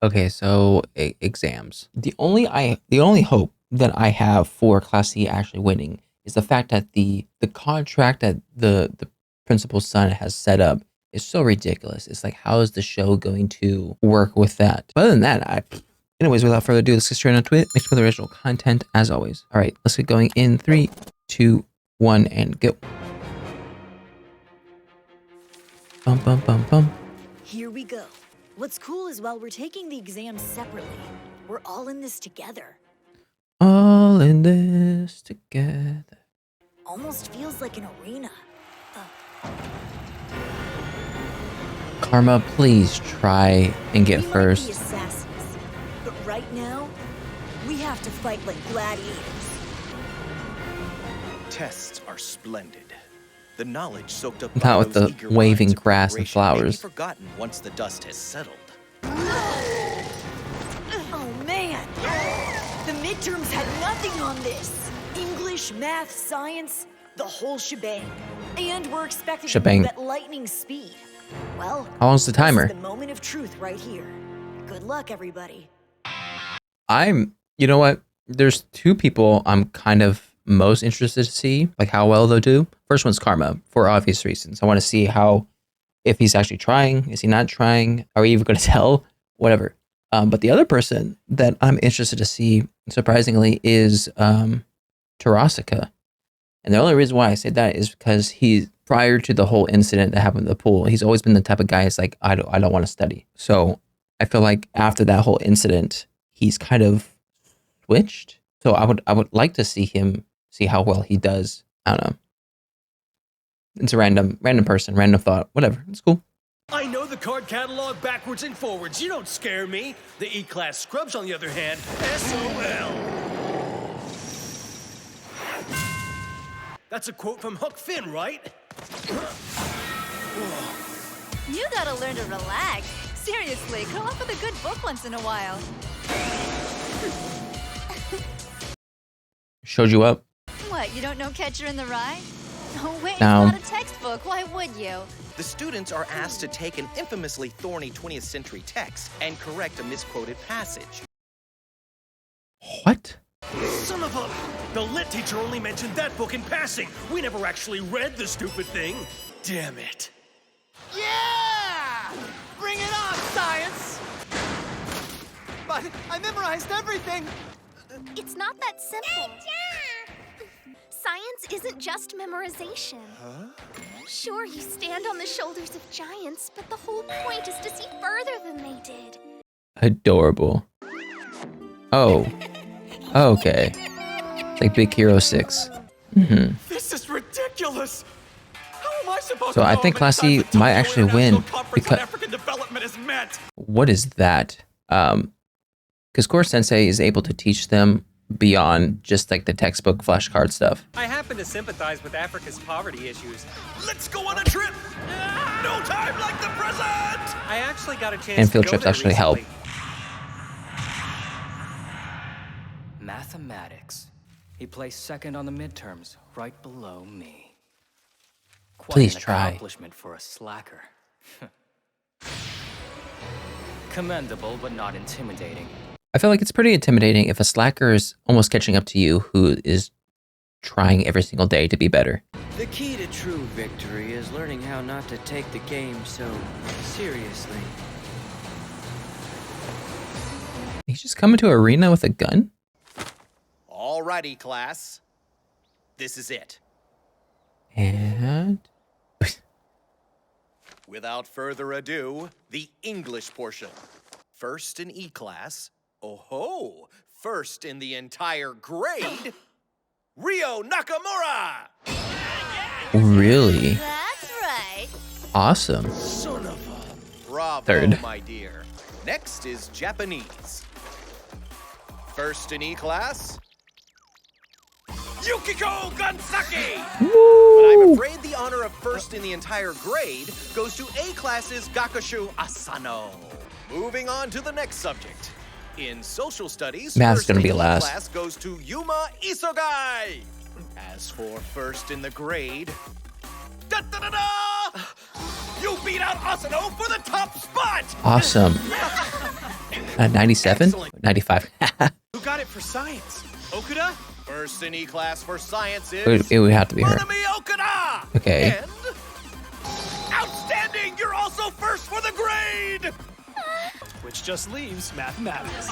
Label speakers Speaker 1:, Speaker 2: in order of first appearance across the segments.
Speaker 1: Okay, so exams. The only hope that I have for Class C actually winning is the fact that the contract that the principal's son has set up is so ridiculous. It's like, how is the show going to work with that? But other than that, anyways, without further ado, let's get straight onto it. Make sure the original content as always. All right, let's get going in 3, 2, 1, and go. Bum bum bum bum.
Speaker 2: Here we go. What's cool is while we're taking the exams separately, we're all in this together.
Speaker 1: All in this together.
Speaker 2: Almost feels like an arena.
Speaker 1: Karma, please try and get
Speaker 2: We might be
Speaker 1: first.
Speaker 2: assassins, but right now, we have to fight like gladiators.
Speaker 3: Tests are splendid. The knowledge soaked up
Speaker 1: Not
Speaker 3: by
Speaker 1: with
Speaker 3: those
Speaker 1: the
Speaker 3: eager
Speaker 1: waving
Speaker 3: minds of
Speaker 1: grass and
Speaker 3: preparation may be
Speaker 1: flowers.
Speaker 3: forgotten once the dust has settled.
Speaker 2: Oh man! The midterms had nothing on this. English, math, science, the whole shebang. And we're expected
Speaker 1: Shebang.
Speaker 2: to move at lightning speed. Well,
Speaker 1: How long's the timer?
Speaker 2: This is the moment of truth right here. Good luck, everybody.
Speaker 1: You know what? There's two people I'm kind of most interested to see, like how well they'll do. First one's Karma, for obvious reasons. I want to see if he's actually trying, is he not trying? Are we even going to tell? Whatever. But the other person that I'm interested to see, surprisingly, is Tarasika. And the only reason why I say that is because prior to the whole incident that happened in the pool, he's always been the type of guy that's like, I don't want to study. So I feel like after that whole incident, he's kind of switched. So I would like to see how well he does. I don't know. It's a random person, random thought, whatever. It's cool.
Speaker 4: I know the card catalog backwards and forwards. You don't scare me. The E-class scrubs, on the other hand, SOL. That's a quote from Huck Finn, right?
Speaker 5: You gotta learn to relax. Seriously, come up with a good book once in a while.
Speaker 1: Showed you up.
Speaker 5: What, you don't know Catcher in the Rye? Oh, wait,
Speaker 1: No.
Speaker 5: it's not a textbook. Why would you?
Speaker 3: The students are asked to take an infamously thorny 20th century text and correct a misquoted passage.
Speaker 1: What?
Speaker 4: Son of a... The lit teacher only mentioned that book in passing. We never actually read the stupid thing. Damn it.
Speaker 6: Yeah! Bring it on, science! But I memorized everything!
Speaker 7: It's not that simple. Science isn't just memorization.
Speaker 6: Huh?
Speaker 7: Sure, you stand on the shoulders of giants, but the whole point is to see further than they did.
Speaker 1: Adorable. Oh. Okay. It's like Big Hero 6. Mm-hmm.
Speaker 6: This is ridiculous! How am I supposed
Speaker 1: So
Speaker 6: to
Speaker 1: I
Speaker 6: know
Speaker 1: think
Speaker 6: how many
Speaker 1: Class C
Speaker 6: times the
Speaker 1: might
Speaker 6: Tokyo
Speaker 1: actually win
Speaker 6: International Conference on
Speaker 1: because
Speaker 6: African Development is met?
Speaker 1: what is that? Because Koro-sensei is able to teach them beyond just like the textbook flashcard stuff.
Speaker 8: I happen to sympathize with Africa's poverty issues.
Speaker 4: Let's go on a trip! No time like the present!
Speaker 8: I actually got a chance
Speaker 1: And
Speaker 8: to
Speaker 1: field
Speaker 8: go
Speaker 1: trips
Speaker 8: there
Speaker 1: actually help.
Speaker 8: recently.
Speaker 9: Mathematics. He placed second on the midterms, right below me. Quite
Speaker 1: Please
Speaker 9: an
Speaker 1: try.
Speaker 9: accomplishment for a slacker. Commendable, but not intimidating.
Speaker 1: I feel like it's pretty intimidating if a slacker is almost catching up to you who is trying every single day to be better.
Speaker 10: The key to true victory is learning how not to take the game so seriously.
Speaker 1: He's just coming to arena with a gun?
Speaker 3: Alrighty, class. This is it.
Speaker 1: And...
Speaker 3: Without further ado, the English portion. First in E-class. Oh ho! First in the entire grade. Ryo Nakamura!
Speaker 1: Really?
Speaker 7: That's right.
Speaker 1: Awesome.
Speaker 3: Son of a... Bravo,
Speaker 1: Third.
Speaker 3: my dear. Next is Japanese. First in E-class. Yukiko Gansaki! But I'm afraid the honor of first in the entire grade goes to A-class's Gakushu Asano. Moving on to the next subject. In social studies,
Speaker 1: Math's
Speaker 3: first
Speaker 1: gonna be
Speaker 3: in
Speaker 1: last.
Speaker 3: class goes to Yuma Isogai. As for first in the grade, da-da-da-da! You beat out Asano for the top spot!
Speaker 1: Awesome. 97?
Speaker 3: Excellent.
Speaker 1: 95.
Speaker 4: Who got it for science? Okuda?
Speaker 3: First in E-class for science is
Speaker 1: It would have to be her.
Speaker 3: Monami Okuda!
Speaker 1: Okay.
Speaker 3: And outstanding! You're also first for the grade!
Speaker 4: Which just leaves mathematics.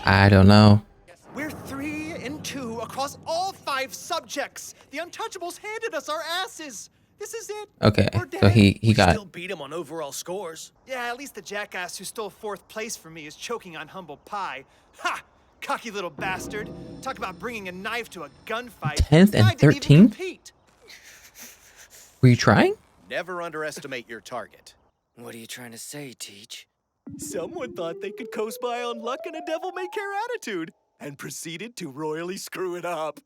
Speaker 1: I don't know.
Speaker 6: We're 3 and 2 across all 5 subjects. The Untouchables handed us our asses. This is it.
Speaker 1: Okay,
Speaker 6: We're
Speaker 1: so
Speaker 6: dead.
Speaker 1: he got
Speaker 4: Still beat him on overall scores.
Speaker 6: Yeah, at least the jackass who stole 4th place from me is choking on humble pie. Ha! Cocky little bastard. Talk about bringing a knife to a gunfight.
Speaker 1: 10th and
Speaker 6: I didn't even
Speaker 1: 13th?
Speaker 6: compete.
Speaker 1: Were you trying?
Speaker 3: Never underestimate your target.
Speaker 10: What are you trying to say, Teach?
Speaker 6: Someone thought they could coast by on luck and a devil-may-care attitude, and proceeded to royally screw it up.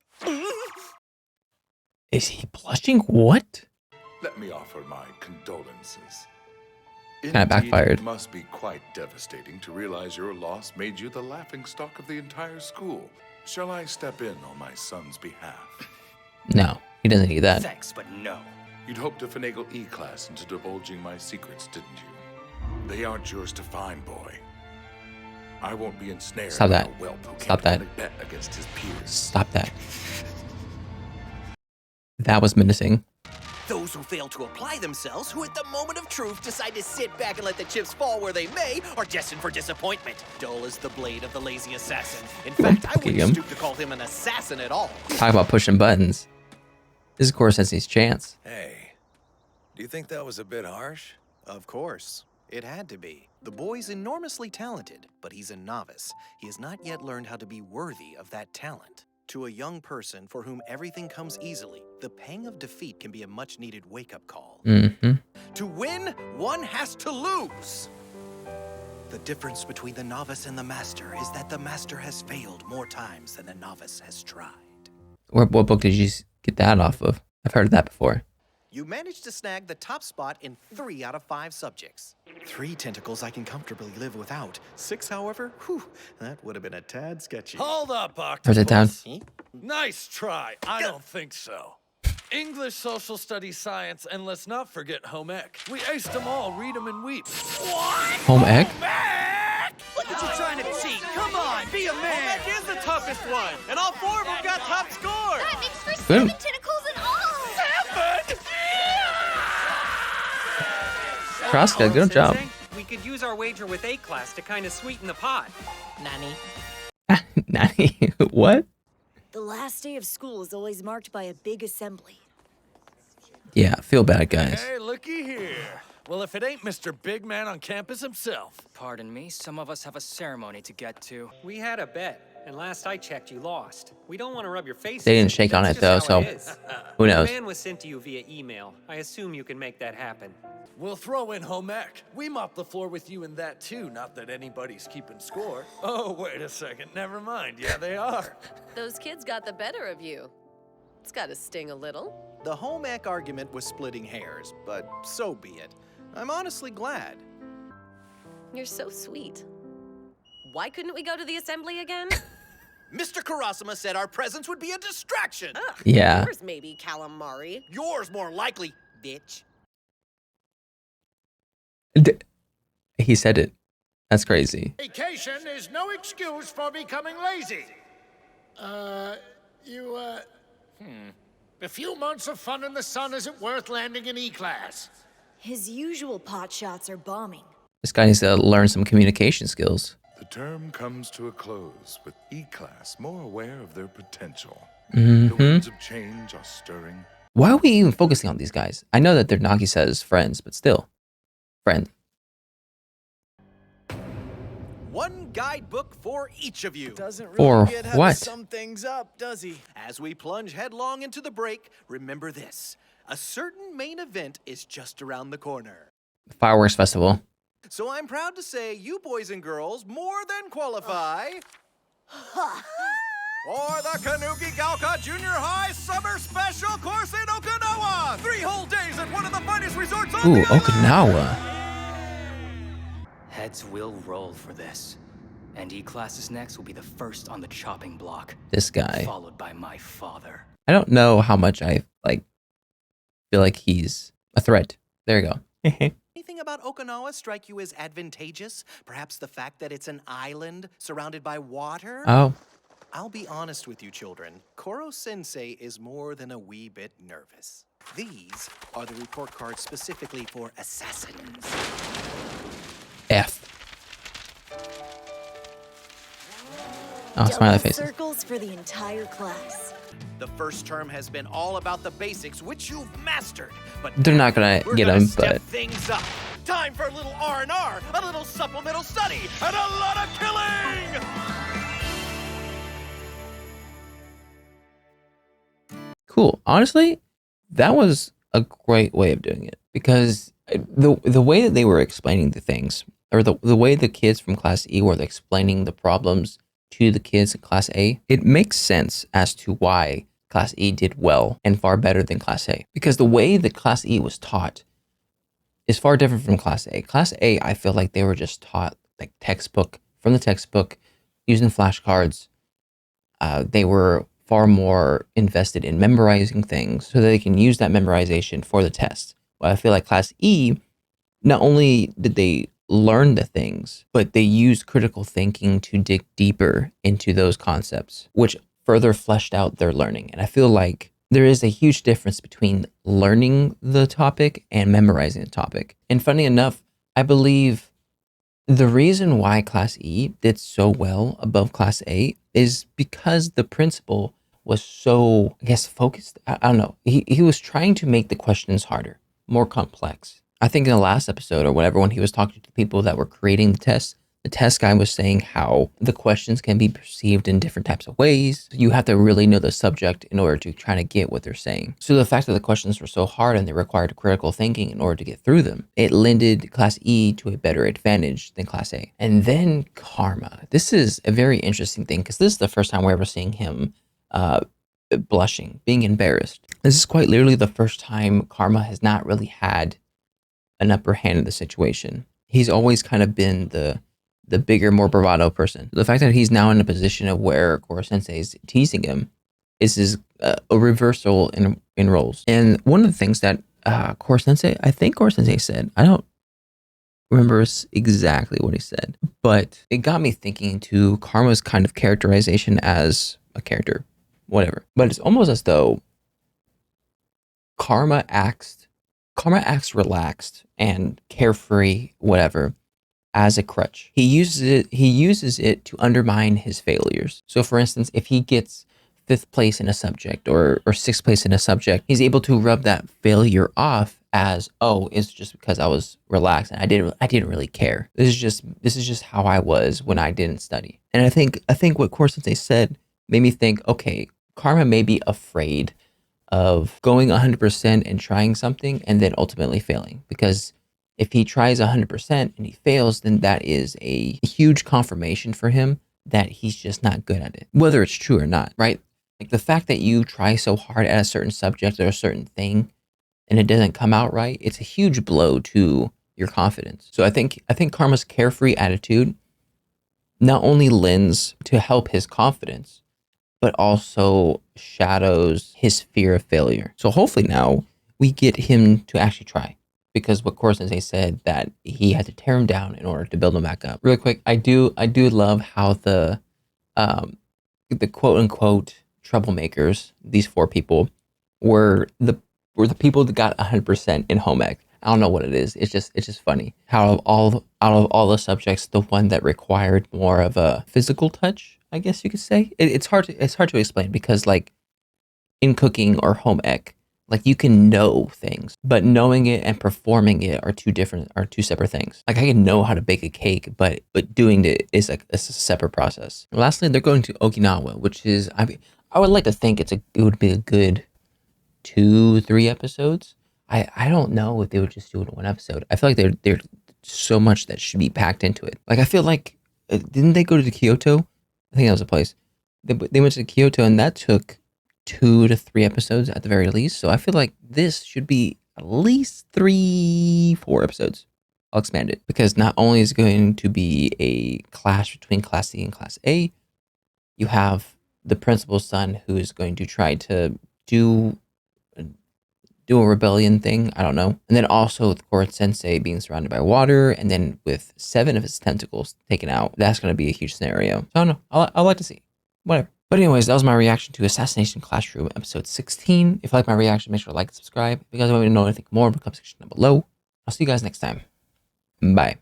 Speaker 1: Is he blushing? What?
Speaker 11: Let me offer my condolences.
Speaker 1: Kinda backfired.
Speaker 11: It must be quite devastating to realize your loss made you the laughingstock of the entire school. Shall I step in on my son's behalf?
Speaker 1: No, he doesn't need that.
Speaker 4: Thanks, but no.
Speaker 11: You'd hoped to finagle E-class into divulging my secrets, didn't you? They aren't yours to find, boy. I won't be ensnared
Speaker 1: Stop
Speaker 11: by
Speaker 1: that.
Speaker 11: a whelp who
Speaker 1: Stop
Speaker 11: can't
Speaker 1: that.
Speaker 11: only bet against his peers.
Speaker 1: Stop that. That was menacing.
Speaker 3: Those who fail to apply themselves, who at the moment of truth decide to sit back and let the chips fall where they may, are destined for disappointment. Dull as the blade of the lazy assassin. In fact, I
Speaker 1: poking
Speaker 3: wouldn't
Speaker 1: him.
Speaker 3: stoop to call him an assassin at all.
Speaker 1: Talk about pushing buttons. This is Koro-sensei's chance.
Speaker 12: Hey, do you think that was a bit harsh?
Speaker 3: Of course. It had to be. The boy's enormously talented, but he's a novice. He has not yet learned how to be worthy of that talent. To a young person for whom everything comes easily, the pang of defeat can be a much-needed wake-up call.
Speaker 1: Mm-hmm.
Speaker 3: To win, one has to lose. The difference between the novice and the master is that the master has failed more times than the novice has tried.
Speaker 1: What book did you get that off of? I've heard of that before.
Speaker 3: You managed to snag the top spot in 3 out of 5 subjects. 3 tentacles I can comfortably live without. 6, however, whew, that would have been a tad sketchy.
Speaker 12: Hold up,
Speaker 1: Where's it down?
Speaker 12: Octopus. Nice try. I don't think so. English, social studies, science, and let's not forget home ec. We aced them all. Read them and weep. What?
Speaker 1: Home ec?
Speaker 6: Look at you trying to cheat. Come on, be a man.
Speaker 4: That is the toughest one, and all 4 of them got top scores.
Speaker 7: That makes for
Speaker 1: Good.
Speaker 7: 7 tentacles in all.
Speaker 1: Kraska, good job.
Speaker 8: We could use our wager with A-class to kind of sweeten the pot.
Speaker 3: Nani?
Speaker 1: Nanny, what?
Speaker 2: The last day of school is always marked by a big assembly.
Speaker 1: Yeah, feel bad, guys.
Speaker 12: Hey, looky here. Well, if it ain't Mr. Big Man on campus himself.
Speaker 9: Pardon me, some of us have a ceremony to get to.
Speaker 8: We had a bet, and last I checked, you lost. We don't want to rub your face.
Speaker 1: They
Speaker 8: in
Speaker 1: didn't shake on
Speaker 8: That's
Speaker 1: it, though,
Speaker 8: just how
Speaker 1: so
Speaker 8: it is.
Speaker 1: who knows?
Speaker 8: The man was sent to you via email. I assume you can make that happen.
Speaker 12: We'll throw in home ec. We mop the floor with you in that too, not that anybody's keeping score. Oh, wait a second. Never mind. Yeah, they are.
Speaker 13: Those kids got the better of you. It's gotta sting a little.
Speaker 3: The home ec argument was splitting hairs, but so be it. I'm honestly glad.
Speaker 13: You're so sweet. Why couldn't we go to the assembly again?
Speaker 3: Mr. Karasuma said our presence would be a distraction.
Speaker 13: Ugh,
Speaker 1: Yeah.
Speaker 13: Yours maybe, calamari.
Speaker 3: Yours more likely, bitch.
Speaker 1: He said it. That's crazy.
Speaker 14: Vacation is no excuse for becoming lazy. A few months of fun in the sun isn't worth landing in E-class.
Speaker 2: His usual pot shots are bombing.
Speaker 1: This guy needs to learn some communication skills.
Speaker 11: The term comes to a close with E-class more aware of their potential.
Speaker 1: Mm-hmm.
Speaker 11: The winds of change are stirring.
Speaker 1: Why are we even focusing on these guys? I know that they're Nagisa friends, but still. Friend.
Speaker 3: One guidebook for each of you.
Speaker 6: Doesn't really
Speaker 1: For
Speaker 6: get how
Speaker 1: what?
Speaker 6: to sum things up, does he?
Speaker 3: As we plunge headlong into the break, remember this. A certain main event is just around the corner.
Speaker 1: Fireworks festival.
Speaker 3: So I'm proud to say you boys and girls more than qualify for the Kanuki Gaoka Junior High Summer Special Course in Okinawa! 3 whole days at one of the finest resorts on
Speaker 1: Ooh,
Speaker 3: the island!
Speaker 1: Okinawa.
Speaker 9: Heads will roll for this. And E-classes next will be the first on the chopping block.
Speaker 1: This guy.
Speaker 9: Followed by my father.
Speaker 1: I don't know how much I feel like he's a threat. There you go.
Speaker 3: anything about Okinawa strike you as advantageous? Perhaps the fact that it's an island surrounded by water?
Speaker 1: Oh.
Speaker 3: I'll be honest with you, children. Koro-sensei is more than a wee bit nervous. These are the report cards specifically for assassins.
Speaker 1: F. Oh, smiley
Speaker 2: Double
Speaker 1: faces.
Speaker 2: circles for the entire class.
Speaker 3: The first term has been all about the basics, which you've mastered. But
Speaker 1: They're not gonna
Speaker 3: we're
Speaker 1: get
Speaker 3: gonna
Speaker 1: them,
Speaker 3: step
Speaker 1: but
Speaker 3: things up. Time for a little R&R, a little supplemental study, and a lot of killing!
Speaker 1: cool. Honestly, that was a great way of doing it because the way that they were explaining the things, or the way the kids from Class E were explaining the problems to the kids in Class A, it makes sense as to why Class E did well and far better than Class A. Because the way that Class E was taught is far different from Class A. Class A, I feel like they were just taught like textbook, from the textbook, using flashcards. They were far more invested in memorizing things so that they can use that memorization for the test. Well, I feel like Class E, not only did they learn the things, but they used critical thinking to dig deeper into those concepts, which further fleshed out their learning. And I feel like there is a huge difference between learning the topic and memorizing the topic. And funny enough, I believe the reason why Class E did so well above Class A is because the principal was so, I guess, focused. I don't know. He was trying to make the questions harder, more complex. I think in the last episode or whatever, when he was talking to the people that were creating the test guy was saying how the questions can be perceived in different types of ways. You have to really know the subject in order to try to get what they're saying. So the fact that the questions were so hard and they required critical thinking in order to get through them, it lended Class E to a better advantage than Class A. And then Karma. This is a very interesting thing because this is the first time we're ever seeing him blushing, being embarrassed. This is quite literally the first time Karma has not really had an upper hand in the situation. He's always kind of been the bigger, more bravado person. The fact that he's now in a position of where Koro-sensei is teasing him is a reversal in roles. And one of the things that Koro-sensei, I think Koro-sensei said, I don't remember exactly what he said, but it got me thinking to Karma's kind of characterization as a character, whatever. But it's almost as though Karma acts relaxed and carefree, whatever, as a crutch. He uses it to undermine his failures. So for instance, if he gets 5th place in a subject or 6th place in a subject, he's able to rub that failure off as, oh, it's just because I was relaxed and I didn't really care. This is just how I was when I didn't study. And I think what Koro-sensei said made me think, okay, Karma may be afraid of going 100% and trying something and then ultimately failing, because if he tries 100% and he fails, then that is a huge confirmation for him that he's just not good at it, whether it's true or not, right? Like the fact that you try so hard at a certain subject or a certain thing and it doesn't come out right, it's a huge blow to your confidence. So I think Karma's carefree attitude not only lends to help his confidence, but also shadows his fear of failure. So hopefully now we get him to actually try, because what Koro-sensei said that he had to tear him down in order to build him back up. Really quick, I do love how the quote unquote troublemakers, these 4 people, were the people that got 100% in home ec. I don't know what it is. It's just funny how out of all the subjects, the one that required more of a physical touch, I guess you could say. It's hard to explain because like in cooking or home ec, like you can know things, but knowing it and performing it are two separate things. Like I can know how to bake a cake, but doing it is like a separate process. And lastly, they're going to Okinawa, which is I would like to think it would be a good 2-3 episodes. I don't know if they would just do it in 1 episode. I feel like there's so much that should be packed into it. Like I feel like didn't they go to Kyoto? I think that was a place. They went to Kyoto and that took 2 to 3 episodes at the very least. So I feel like this should be at least 3-4 episodes. I'll expand it because not only is it going to be a clash between Class C and Class A, you have the principal's son who is going to try to do do a rebellion thing. I don't know. And then also with Koro-sensei being surrounded by water, and then with 7 of his tentacles taken out, that's going to be a huge scenario. So I don't know. I'll like to see. Whatever. But anyways, that was my reaction to Assassination Classroom episode 16. If you like my reaction, make sure to like and subscribe. If you guys want me to know anything more, in the comment section down below. I'll see you guys next time. Bye.